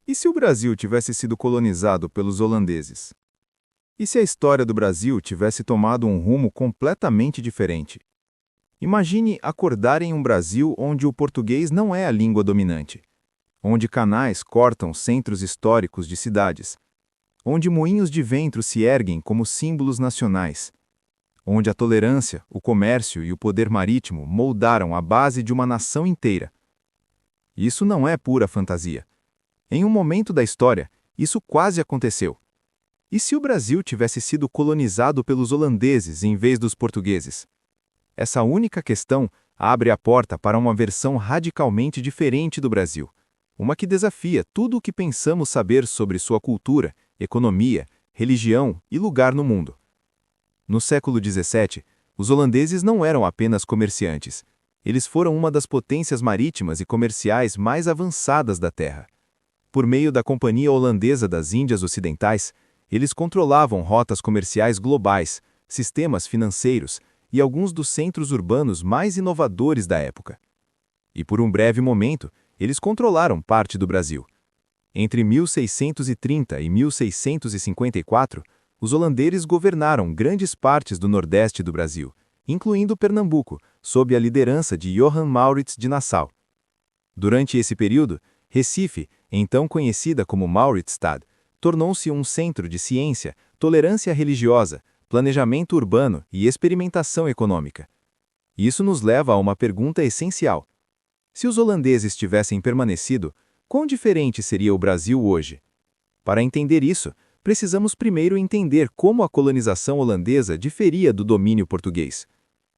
E se o Brasil tivesse sido colonizado pelos holandeses? E se a história do Brasil tivesse tomado um rumo completamente diferente? Imagine acordar em um Brasil onde o português não é a língua dominante, onde canais cortam centros históricos de cidades, onde moinhos de vento se erguem como símbolos nacionais, onde a tolerância, o comércio e o poder marítimo moldaram a base de uma nação inteira. Isso não é pura fantasia. Em um momento da história, isso quase aconteceu. E se o Brasil tivesse sido colonizado pelos holandeses em vez dos portugueses? Essa única questão abre a porta para uma versão radicalmente diferente do Brasil, uma que desafia tudo o que pensamos saber sobre sua cultura, economia, religião e lugar no mundo. No século XVII, os holandeses não eram apenas comerciantes. Eles foram uma das potências marítimas e comerciais mais avançadas da Terra. Por meio da Companhia Holandesa das Índias Ocidentais, eles controlavam rotas comerciais globais, sistemas financeiros e alguns dos centros urbanos mais inovadores da época. E por um breve momento, eles controlaram parte do Brasil. Entre 1630 e 1654, os holandeses governaram grandes partes do nordeste do Brasil, incluindo Pernambuco, sob a liderança de Johan Maurits de Nassau. Durante esse período, Recife, então conhecida como Mauritsstad, tornou-se um centro de ciência, tolerância religiosa, planejamento urbano e experimentação econômica. Isso nos leva a uma pergunta essencial. Se os holandeses tivessem permanecido, quão diferente seria o Brasil hoje? Para entender isso, precisamos primeiro entender como a colonização holandesa diferia do domínio português.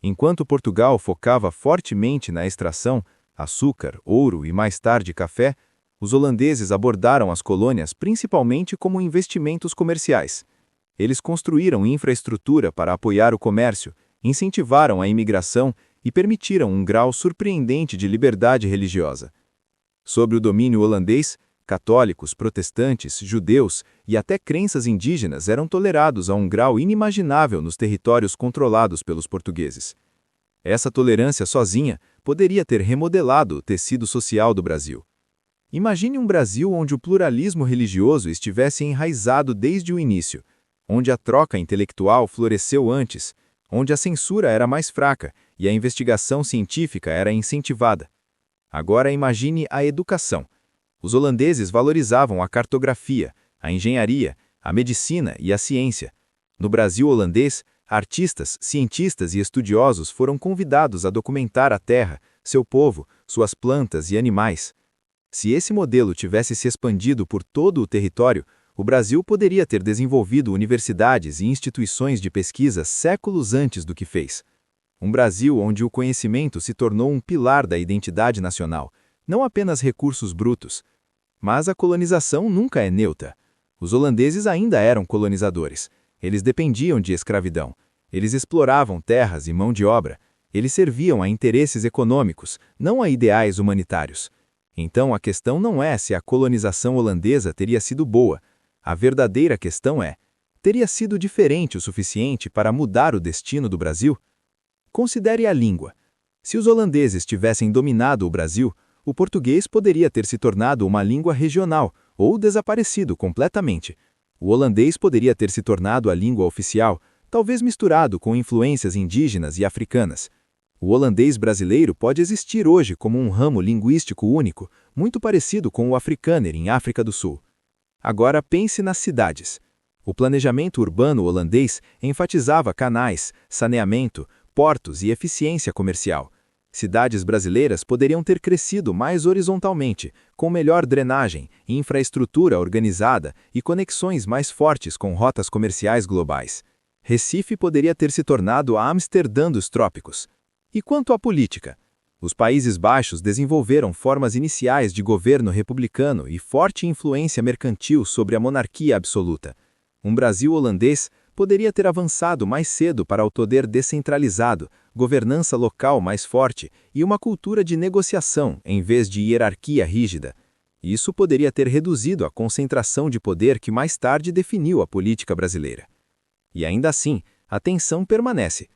Enquanto Portugal focava fortemente na extração, açúcar, ouro e mais tarde café, os holandeses abordaram as colônias principalmente como investimentos comerciais. Eles construíram infraestrutura para apoiar o comércio, incentivaram a imigração e permitiram um grau surpreendente de liberdade religiosa. Sob o domínio holandês, católicos, protestantes, judeus e até crenças indígenas eram tolerados a um grau inimaginável nos territórios controlados pelos portugueses. Essa tolerância sozinha poderia ter remodelado o tecido social do Brasil. Imagine um Brasil onde o pluralismo religioso estivesse enraizado desde o início, onde a troca intelectual floresceu antes, onde a censura era mais fraca e a investigação científica era incentivada. Agora imagine a educação. Os holandeses valorizavam a cartografia, a engenharia, a medicina e a ciência. No Brasil holandês, artistas, cientistas e estudiosos foram convidados a documentar a terra, seu povo, suas plantas e animais. Se esse modelo tivesse se expandido por todo o território, o Brasil poderia ter desenvolvido universidades e instituições de pesquisa séculos antes do que fez. Um Brasil onde o conhecimento se tornou um pilar da identidade nacional, não apenas recursos brutos. Mas a colonização nunca é neutra. Os holandeses ainda eram colonizadores. Eles dependiam de escravidão. Eles exploravam terras e mão de obra. Eles serviam a interesses econômicos, não a ideais humanitários. Então a questão não é se a colonização holandesa teria sido boa. A verdadeira questão é: teria sido diferente o suficiente para mudar o destino do Brasil? Considere a língua. Se os holandeses tivessem dominado o Brasil, o português poderia ter se tornado uma língua regional ou desaparecido completamente. O holandês poderia ter se tornado a língua oficial, talvez misturado com influências indígenas e africanas. O holandês brasileiro pode existir hoje como um ramo linguístico único, muito parecido com o afrikaner em África do Sul. Agora pense nas cidades. O planejamento urbano holandês enfatizava canais, saneamento, portos e eficiência comercial. Cidades brasileiras poderiam ter crescido mais horizontalmente, com melhor drenagem, infraestrutura organizada e conexões mais fortes com rotas comerciais globais. Recife poderia ter se tornado a Amsterdã dos trópicos. E quanto à política? Os Países Baixos desenvolveram formas iniciais de governo republicano e forte influência mercantil sobre a monarquia absoluta. Um Brasil holandês poderia ter avançado mais cedo para o poder descentralizado, governança local mais forte e uma cultura de negociação em vez de hierarquia rígida. Isso poderia ter reduzido a concentração de poder que mais tarde definiu a política brasileira. E ainda assim, a tensão permanece.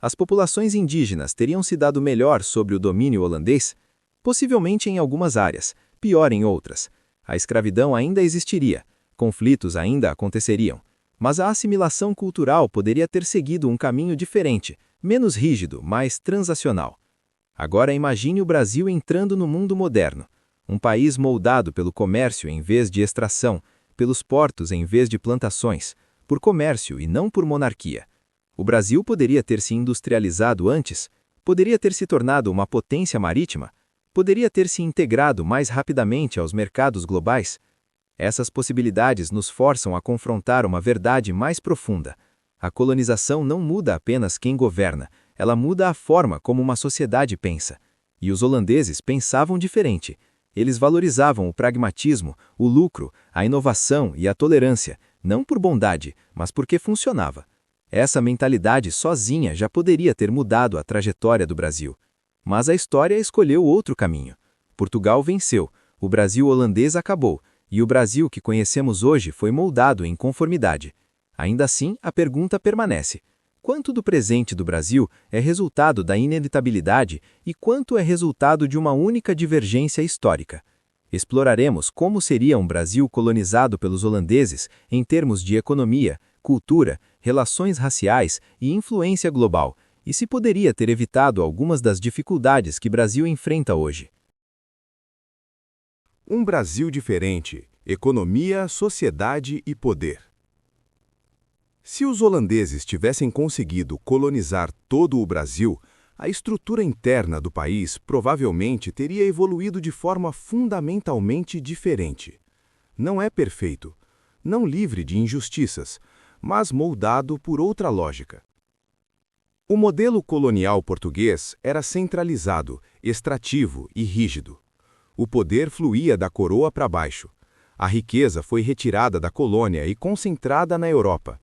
As populações indígenas teriam se dado melhor sob o domínio holandês? Possivelmente em algumas áreas, pior em outras. A escravidão ainda existiria, conflitos ainda aconteceriam, mas a assimilação cultural poderia ter seguido um caminho diferente, menos rígido, mais transacional. Agora imagine o Brasil entrando no mundo moderno, um país moldado pelo comércio em vez de extração, pelos portos em vez de plantações, por comércio e não por monarquia. O Brasil poderia ter se industrializado antes, poderia ter se tornado uma potência marítima, poderia ter se integrado mais rapidamente aos mercados globais. Essas possibilidades nos forçam a confrontar uma verdade mais profunda. A colonização não muda apenas quem governa, ela muda a forma como uma sociedade pensa. E os holandeses pensavam diferente. Eles valorizavam o pragmatismo, o lucro, a inovação e a tolerância, não por bondade, mas porque funcionava. Essa mentalidade sozinha já poderia ter mudado a trajetória do Brasil. Mas a história escolheu outro caminho. Portugal venceu, o Brasil holandês acabou, e o Brasil que conhecemos hoje foi moldado em conformidade. Ainda assim, a pergunta permanece: quanto do presente do Brasil é resultado da inevitabilidade e quanto é resultado de uma única divergência histórica? Exploraremos como seria um Brasil colonizado pelos holandeses em termos de economia, cultura, relações raciais e influência global, e se poderia ter evitado algumas das dificuldades que o Brasil enfrenta hoje. Um Brasil diferente: economia, sociedade e poder. Se os holandeses tivessem conseguido colonizar todo o Brasil, a estrutura interna do país provavelmente teria evoluído de forma fundamentalmente diferente. Não é perfeito, não livre de injustiças, mas moldado por outra lógica. O modelo colonial português era centralizado, extrativo e rígido. O poder fluía da coroa para baixo. A riqueza foi retirada da colônia e concentrada na Europa.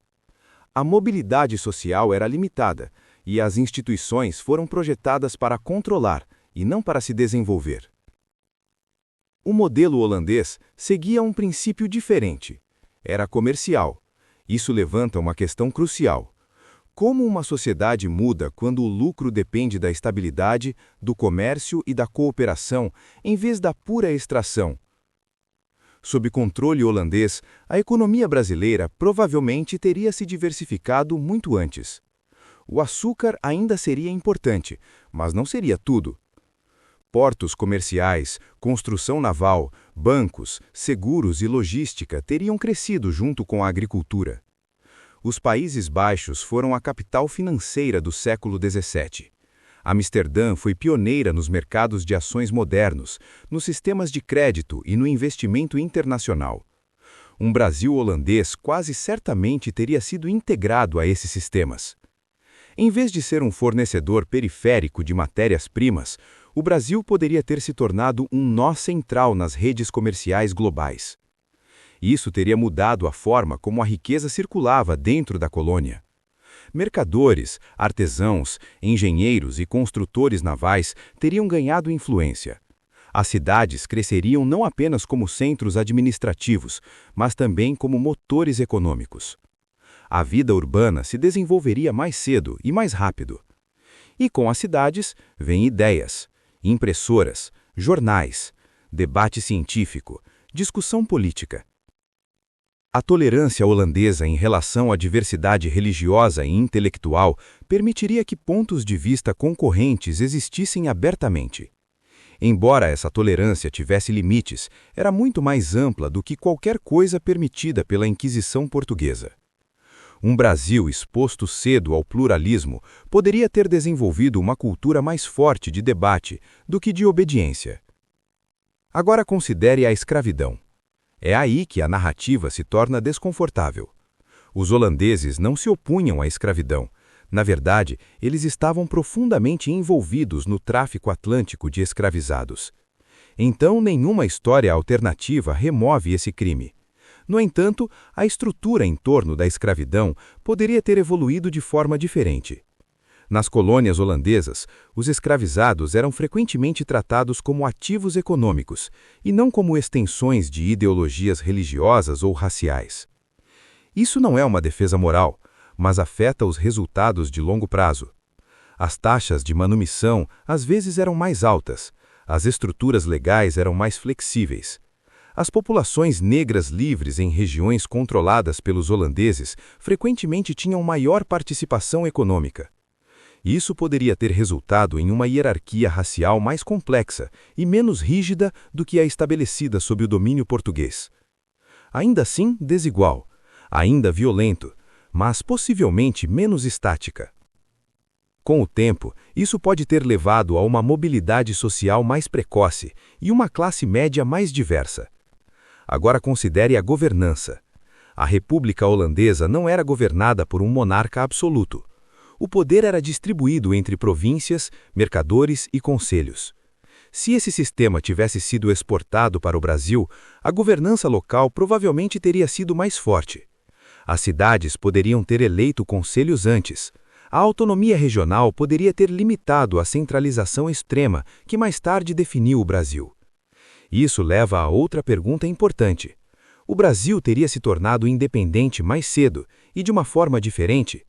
A mobilidade social era limitada e as instituições foram projetadas para controlar e não para se desenvolver. O modelo holandês seguia um princípio diferente. Era comercial. Isso levanta uma questão crucial. Como uma sociedade muda quando o lucro depende da estabilidade, do comércio e da cooperação, em vez da pura extração? Sob controle holandês, a economia brasileira provavelmente teria se diversificado muito antes. O açúcar ainda seria importante, mas não seria tudo. Portos comerciais, construção naval, bancos, seguros e logística teriam crescido junto com a agricultura. Os Países Baixos foram a capital financeira do século XVII. Amsterdã foi pioneira nos mercados de ações modernos, nos sistemas de crédito e no investimento internacional. Um Brasil holandês quase certamente teria sido integrado a esses sistemas. Em vez de ser um fornecedor periférico de matérias-primas, o Brasil poderia ter se tornado um nó central nas redes comerciais globais. Isso teria mudado a forma como a riqueza circulava dentro da colônia. Mercadores, artesãos, engenheiros e construtores navais teriam ganhado influência. As cidades cresceriam não apenas como centros administrativos, mas também como motores econômicos. A vida urbana se desenvolveria mais cedo e mais rápido. E com as cidades, vêm ideias, impressoras, jornais, debate científico, discussão política. A tolerância holandesa em relação à diversidade religiosa e intelectual permitiria que pontos de vista concorrentes existissem abertamente. Embora essa tolerância tivesse limites, era muito mais ampla do que qualquer coisa permitida pela Inquisição portuguesa. Um Brasil exposto cedo ao pluralismo poderia ter desenvolvido uma cultura mais forte de debate do que de obediência. Agora considere a escravidão. É aí que a narrativa se torna desconfortável. Os holandeses não se opunham à escravidão. Na verdade, eles estavam profundamente envolvidos no tráfico atlântico de escravizados. Então, nenhuma história alternativa remove esse crime. No entanto, a estrutura em torno da escravidão poderia ter evoluído de forma diferente. Nas colônias holandesas, os escravizados eram frequentemente tratados como ativos econômicos e não como extensões de ideologias religiosas ou raciais. Isso não é uma defesa moral, mas afeta os resultados de longo prazo. As taxas de manumissão às vezes eram mais altas, as estruturas legais eram mais flexíveis. As populações negras livres em regiões controladas pelos holandeses frequentemente tinham maior participação econômica. Isso poderia ter resultado em uma hierarquia racial mais complexa e menos rígida do que a estabelecida sob o domínio português. Ainda assim, desigual, ainda violento, mas possivelmente menos estática. Com o tempo, isso pode ter levado a uma mobilidade social mais precoce e uma classe média mais diversa. Agora considere a governança. A República Holandesa não era governada por um monarca absoluto. O poder era distribuído entre províncias, mercadores e conselhos. Se esse sistema tivesse sido exportado para o Brasil, a governança local provavelmente teria sido mais forte. As cidades poderiam ter eleito conselhos antes. A autonomia regional poderia ter limitado a centralização extrema que mais tarde definiu o Brasil. Isso leva a outra pergunta importante. O Brasil teria se tornado independente mais cedo e de uma forma diferente?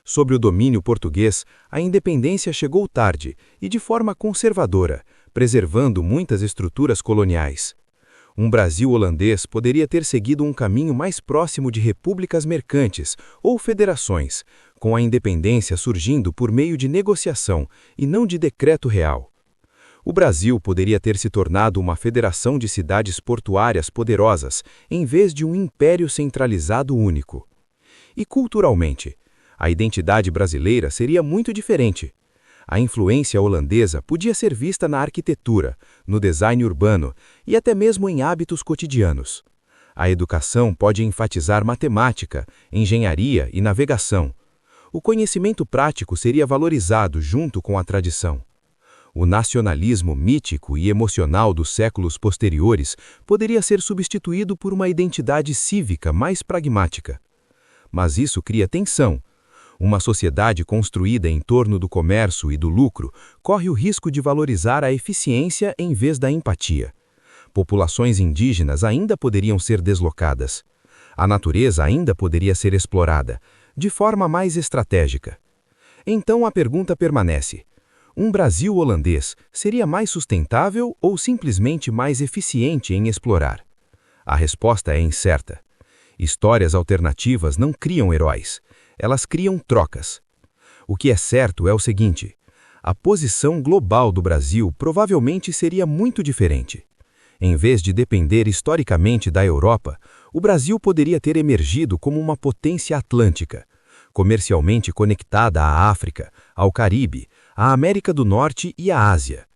Sobre o domínio português, a independência chegou tarde e de forma conservadora, preservando muitas estruturas coloniais. Um Brasil holandês poderia ter seguido um caminho mais próximo de repúblicas mercantes ou federações, com a independência surgindo por meio de negociação e não de decreto real. O Brasil poderia ter se tornado uma federação de cidades portuárias poderosas, em vez de um império centralizado único. E culturalmente, a identidade brasileira seria muito diferente. A influência holandesa podia ser vista na arquitetura, no design urbano e até mesmo em hábitos cotidianos. A educação pode enfatizar matemática, engenharia e navegação. O conhecimento prático seria valorizado junto com a tradição. O nacionalismo mítico e emocional dos séculos posteriores poderia ser substituído por uma identidade cívica mais pragmática. Mas isso cria tensão. Uma sociedade construída em torno do comércio e do lucro corre o risco de valorizar a eficiência em vez da empatia. Populações indígenas ainda poderiam ser deslocadas. A natureza ainda poderia ser explorada, de forma mais estratégica. Então a pergunta permanece: um Brasil holandês seria mais sustentável ou simplesmente mais eficiente em explorar? A resposta é incerta. Histórias alternativas não criam heróis. Elas criam trocas. O que é certo é o seguinte: a posição global do Brasil provavelmente seria muito diferente. Em vez de depender historicamente da Europa, o Brasil poderia ter emergido como uma potência atlântica, comercialmente conectada à África, ao Caribe, à América do Norte e à Ásia.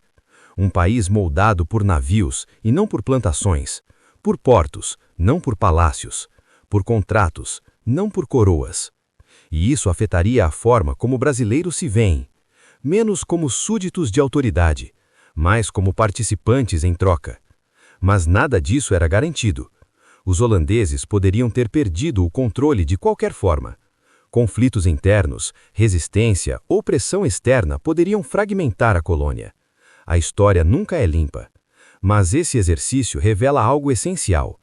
Um país moldado por navios e não por plantações, por portos, não por palácios, por contratos, não por coroas. E isso afetaria a forma como brasileiros se veem, menos como súditos de autoridade, mais como participantes em troca. Mas nada disso era garantido. Os holandeses poderiam ter perdido o controle de qualquer forma. Conflitos internos, resistência ou pressão externa poderiam fragmentar a colônia. A história nunca é limpa. Mas esse exercício revela algo essencial.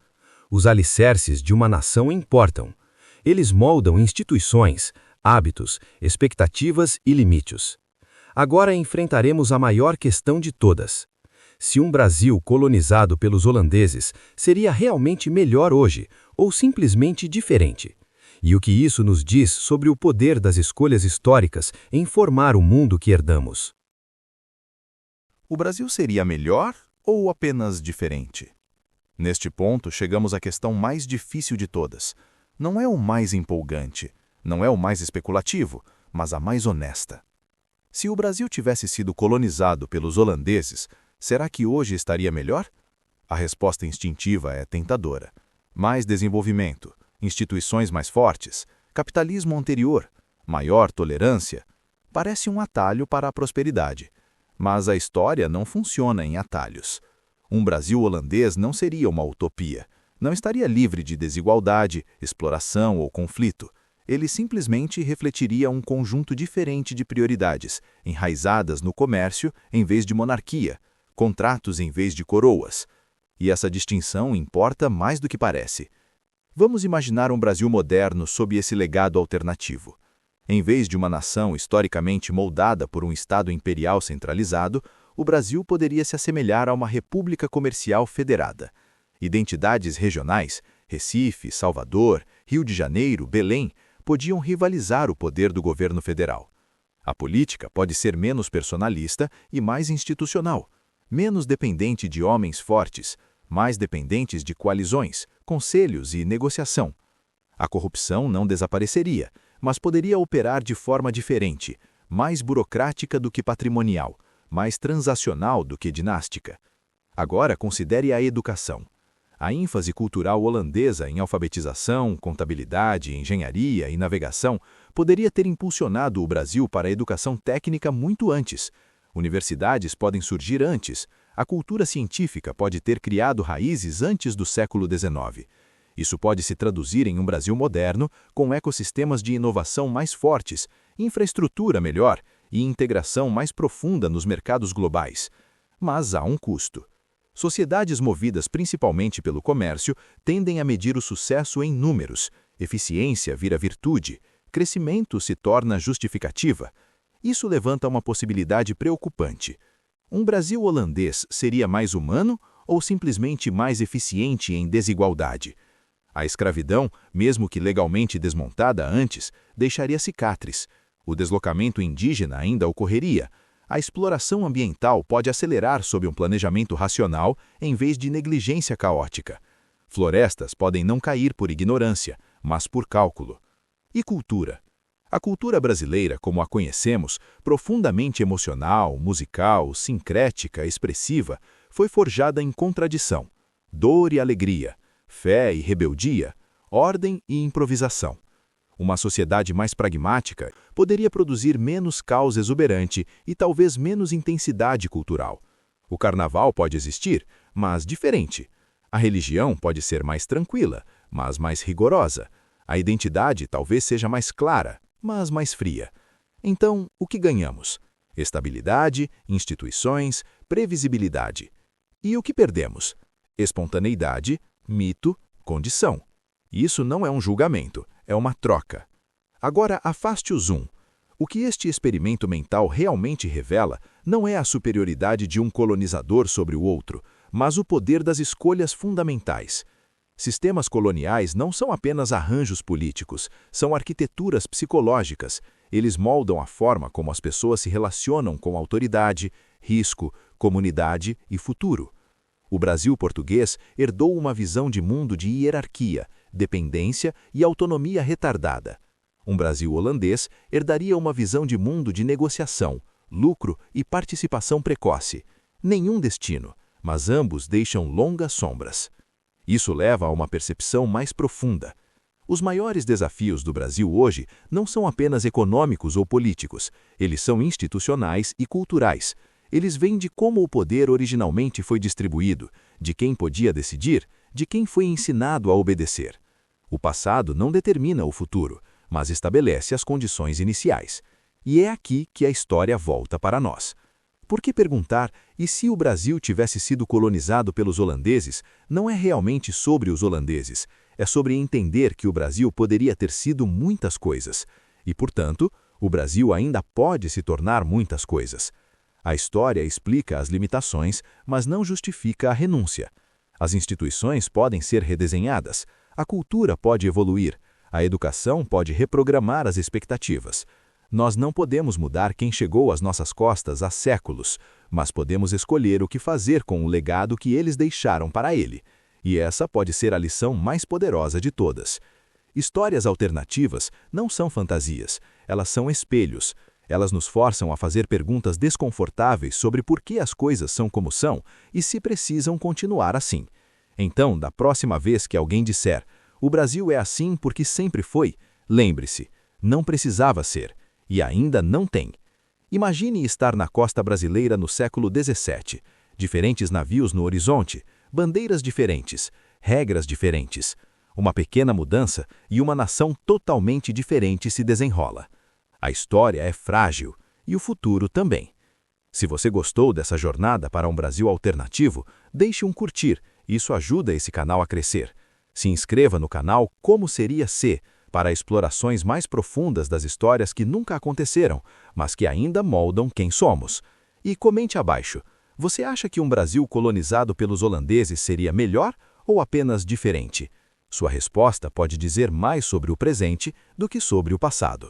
Os alicerces de uma nação importam. Eles moldam instituições, hábitos, expectativas e limites. Agora enfrentaremos a maior questão de todas. Se um Brasil colonizado pelos holandeses seria realmente melhor hoje ou simplesmente diferente? E o que isso nos diz sobre o poder das escolhas históricas em formar o mundo que herdamos? O Brasil seria melhor ou apenas diferente? Neste ponto, chegamos à questão mais difícil de todas. Não é o mais empolgante, não é o mais especulativo, mas a mais honesta. Se o Brasil tivesse sido colonizado pelos holandeses, será que hoje estaria melhor? A resposta instintiva é tentadora. Mais desenvolvimento, instituições mais fortes, capitalismo anterior, maior tolerância. Parece um atalho para a prosperidade. Mas a história não funciona em atalhos. Um Brasil holandês não seria uma utopia. Não estaria livre de desigualdade, exploração ou conflito. Ele simplesmente refletiria um conjunto diferente de prioridades, enraizadas no comércio em vez de monarquia, contratos em vez de coroas. E essa distinção importa mais do que parece. Vamos imaginar um Brasil moderno sob esse legado alternativo. Em vez de uma nação historicamente moldada por um Estado imperial centralizado, o Brasil poderia se assemelhar a uma república comercial federada. Identidades regionais, Recife, Salvador, Rio de Janeiro, Belém, podiam rivalizar o poder do governo federal. A política pode ser menos personalista e mais institucional, menos dependente de homens fortes, mais dependentes de coalizões, conselhos e negociação. A corrupção não desapareceria, mas poderia operar de forma diferente, mais burocrática do que patrimonial, mais transacional do que dinástica. Agora considere a educação. A ênfase cultural holandesa em alfabetização, contabilidade, engenharia e navegação poderia ter impulsionado o Brasil para a educação técnica muito antes. Universidades podem surgir antes. A cultura científica pode ter criado raízes antes do século XIX. Isso pode se traduzir em um Brasil moderno, com ecossistemas de inovação mais fortes, infraestrutura melhor e integração mais profunda nos mercados globais. Mas há um custo. Sociedades movidas principalmente pelo comércio tendem a medir o sucesso em números. Eficiência vira virtude. Crescimento se torna justificativa. Isso levanta uma possibilidade preocupante. Um Brasil holandês seria mais humano ou simplesmente mais eficiente em desigualdade? A escravidão, mesmo que legalmente desmontada antes, deixaria cicatriz. O deslocamento indígena ainda ocorreria. A exploração ambiental pode acelerar sob um planejamento racional em vez de negligência caótica. Florestas podem não cair por ignorância, mas por cálculo. E cultura? A cultura brasileira, como a conhecemos, profundamente emocional, musical, sincrética, expressiva, foi forjada em contradição, dor e alegria, fé e rebeldia, ordem e improvisação. Uma sociedade mais pragmática poderia produzir menos caos exuberante e talvez menos intensidade cultural. O carnaval pode existir, mas diferente. A religião pode ser mais tranquila, mas mais rigorosa. A identidade talvez seja mais clara, mas mais fria. Então, o que ganhamos? Estabilidade, instituições, previsibilidade. E o que perdemos? Espontaneidade, mito, condição. Isso não é um julgamento, é uma troca. Agora, afaste o zoom. O que este experimento mental realmente revela não é a superioridade de um colonizador sobre o outro, mas o poder das escolhas fundamentais. Sistemas coloniais não são apenas arranjos políticos, são arquiteturas psicológicas. Eles moldam a forma como as pessoas se relacionam com autoridade, risco, comunidade e futuro. O Brasil português herdou uma visão de mundo de hierarquia, dependência e autonomia retardada. Um Brasil holandês herdaria uma visão de mundo de negociação, lucro e participação precoce. Nenhum destino, mas ambos deixam longas sombras. Isso leva a uma percepção mais profunda. Os maiores desafios do Brasil hoje não são apenas econômicos ou políticos, eles são institucionais e culturais. Eles vêm de como o poder originalmente foi distribuído, de quem podia decidir, de quem foi ensinado a obedecer. O passado não determina o futuro, mas estabelece as condições iniciais. E é aqui que a história volta para nós. Por que perguntar, e se o Brasil tivesse sido colonizado pelos holandeses, não é realmente sobre os holandeses, é sobre entender que o Brasil poderia ter sido muitas coisas. E, portanto, o Brasil ainda pode se tornar muitas coisas. A história explica as limitações, mas não justifica a renúncia. As instituições podem ser redesenhadas, a cultura pode evoluir, a educação pode reprogramar as expectativas. Nós não podemos mudar quem chegou às nossas costas há séculos, mas podemos escolher o que fazer com o legado que eles deixaram para ele. E essa pode ser a lição mais poderosa de todas. Histórias alternativas não são fantasias, elas são espelhos. Elas nos forçam a fazer perguntas desconfortáveis sobre por que as coisas são como são e se precisam continuar assim. Então, da próxima vez que alguém disser, o Brasil é assim porque sempre foi, lembre-se, não precisava ser, e ainda não tem. Imagine estar na costa brasileira no século XVII, diferentes navios no horizonte, bandeiras diferentes, regras diferentes. Uma pequena mudança e uma nação totalmente diferente se desenrola. A história é frágil e o futuro também. Se você gostou dessa jornada para um Brasil alternativo, deixe um curtir, isso ajuda esse canal a crescer. Se inscreva no canal Como Seria Se, para explorações mais profundas das histórias que nunca aconteceram, mas que ainda moldam quem somos. E comente abaixo, você acha que um Brasil colonizado pelos holandeses seria melhor ou apenas diferente? Sua resposta pode dizer mais sobre o presente do que sobre o passado.